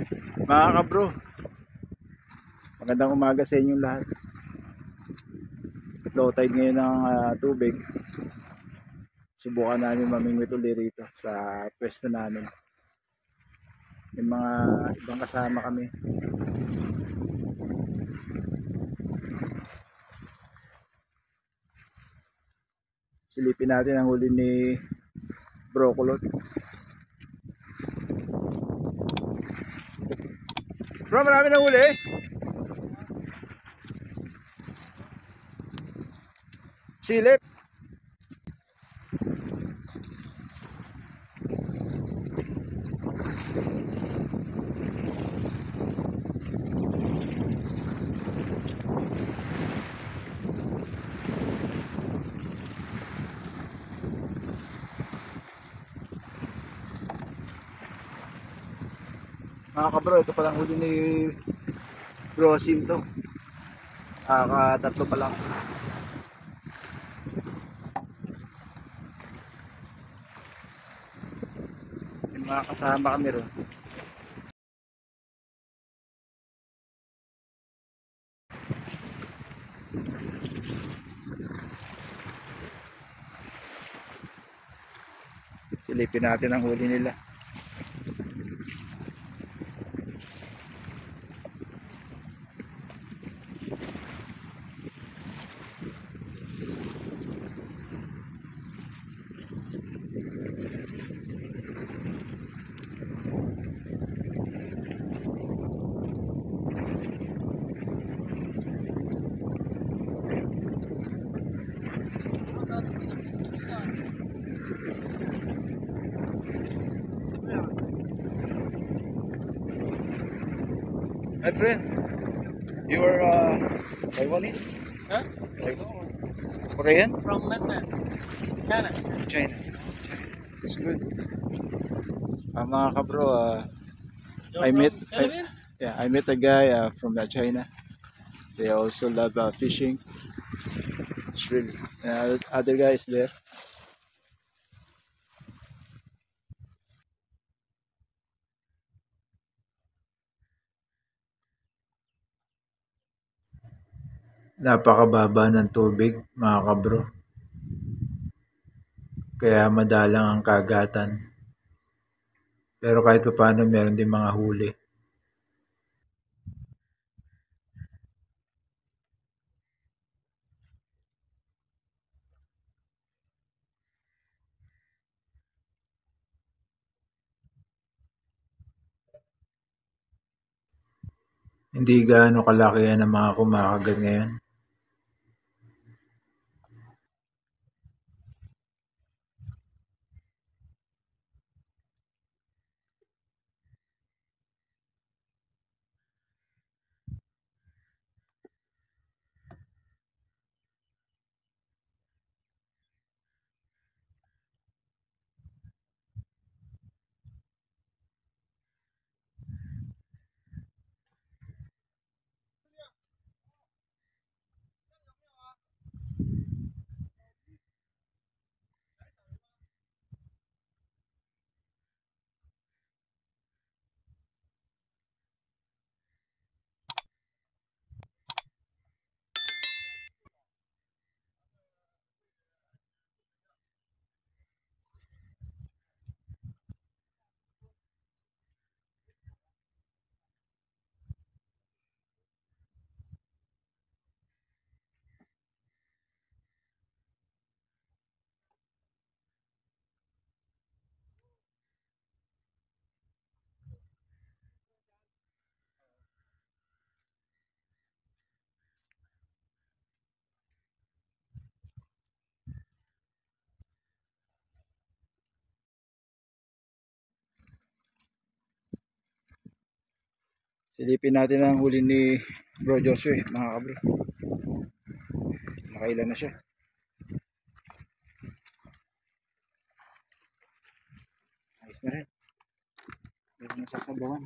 Mga kabro, magandang umaga sa inyong lahat. Low tide ngayon ng tubig. Subukan namin mamingwit ulit rito sa pwesto namin. May mga ibang kasama kami. Silipin natin ang huli ni Brocolot. Bro, marami na huli. Silip. Mga kabro, ito palang huli ni Rosin to. Tatlo pa lang. May mga kasama kami ron. Silipin natin ang huli nila. My friend, you are Taiwanese? Huh? Korean? From Vietnam, China. China. It's good. Mga kabro, I met a guy from China. They also love fishing. It's really other guys there. Napakababa ng tubig, mga kabro. Kaya madalang ang kagatan. Pero kahit pa paano meron din mga huli. Hindi gaano kalaki yan ang mga kumakagat ngayon. Silipin natin ang huli ni Bro Joshua, mga kabro. Nakailan na siya. Ayos na rin. Meron na sasabawan.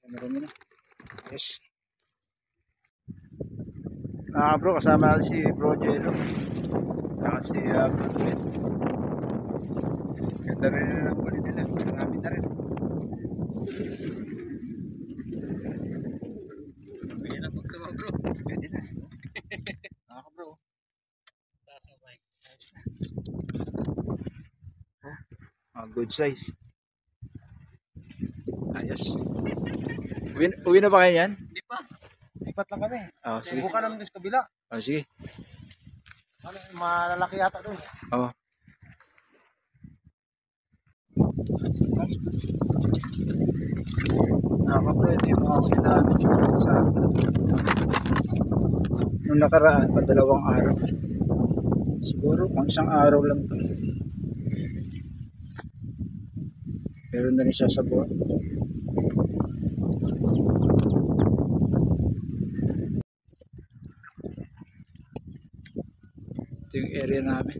Marami na. Yes. Mga kabro, kasama natin si Bro Jello. Saka si Bro. Ganda rin ang huli nila. Marami na rin. Ayos na. Good size. Ayos. Uwi na ba kayo yan? Hindi pa. Lipat lang kami. Sige. Subukan namin doon sa kabila. Sige. Ano, malalaki yata doon. Oo. Nakakapro, ito yung mga kailangan sa nung nakaraan, padalawang araw. Siguro pang isang araw lang to. Pero na rin siya sa buwan. Ito yung area namin.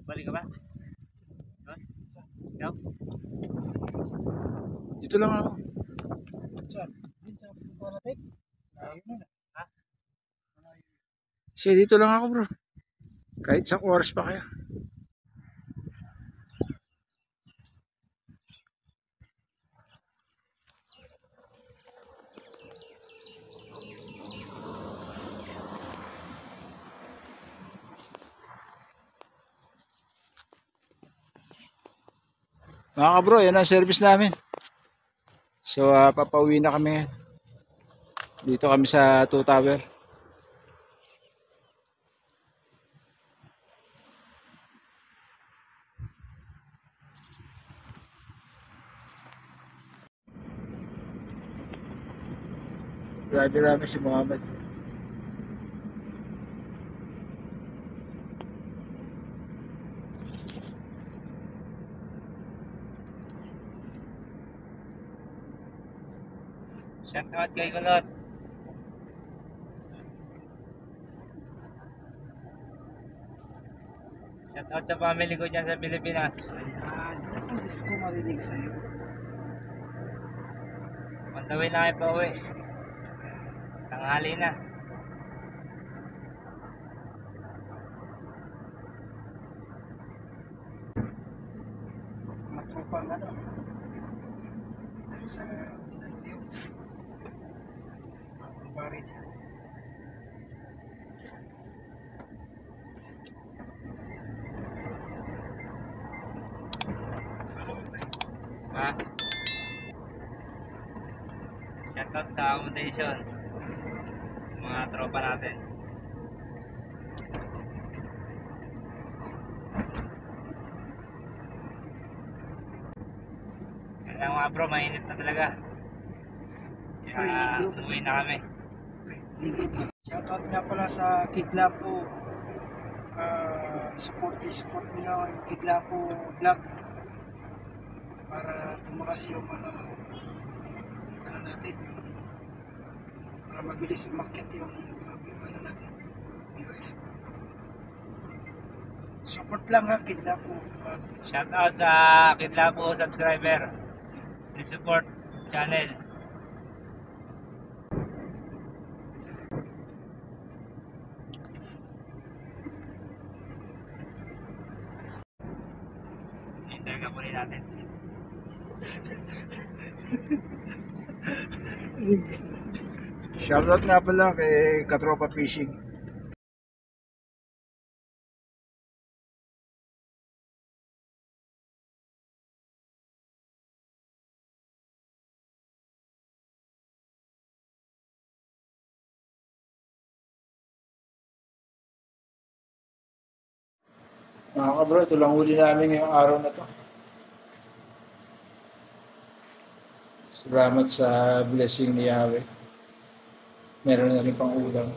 Balik ka ba? Ikaw? Dito lang ako. Saan? Din sa Paratek. Ayun na. Sige, dito lang ako bro. Kahit isang oras pa kayo. Mga kabro, yan ang service namin. So, papauwi na kami. Dito kami sa 2 Tower. Driver namin si Muhammad. Shout out kay Kulot. Shout out sa family ko dyan sa Pilipinas. Ayan. Ang gusto ko marinig sa'yo. On the way na kayo pa uwi. Tanghali na. Mga tropang ano. At sa Mindanao. Mga kumpare dyan. Ha? Shout out sa accommodation. Mga tropa natin. Kaya mga bro, mainit na talaga. Kaya umuwi na kami. Shoutout nga pala sa Kidlapo. Support nyo yung Kidlapo vlog. Para tumakas yung ano natin yung para mabilis umakyat yung ano natin viewers. Support lang ha, Kidlapo. Shout out sa Kidlapo subscriber. Please support channel. Interga po rin natin. Shoutout nga pala kay Katropa Fishing. Mga kabro, ito lang huli namin ngayong araw na to. Salamat sa blessing ni Yahweh. Meron na rin pang ulam.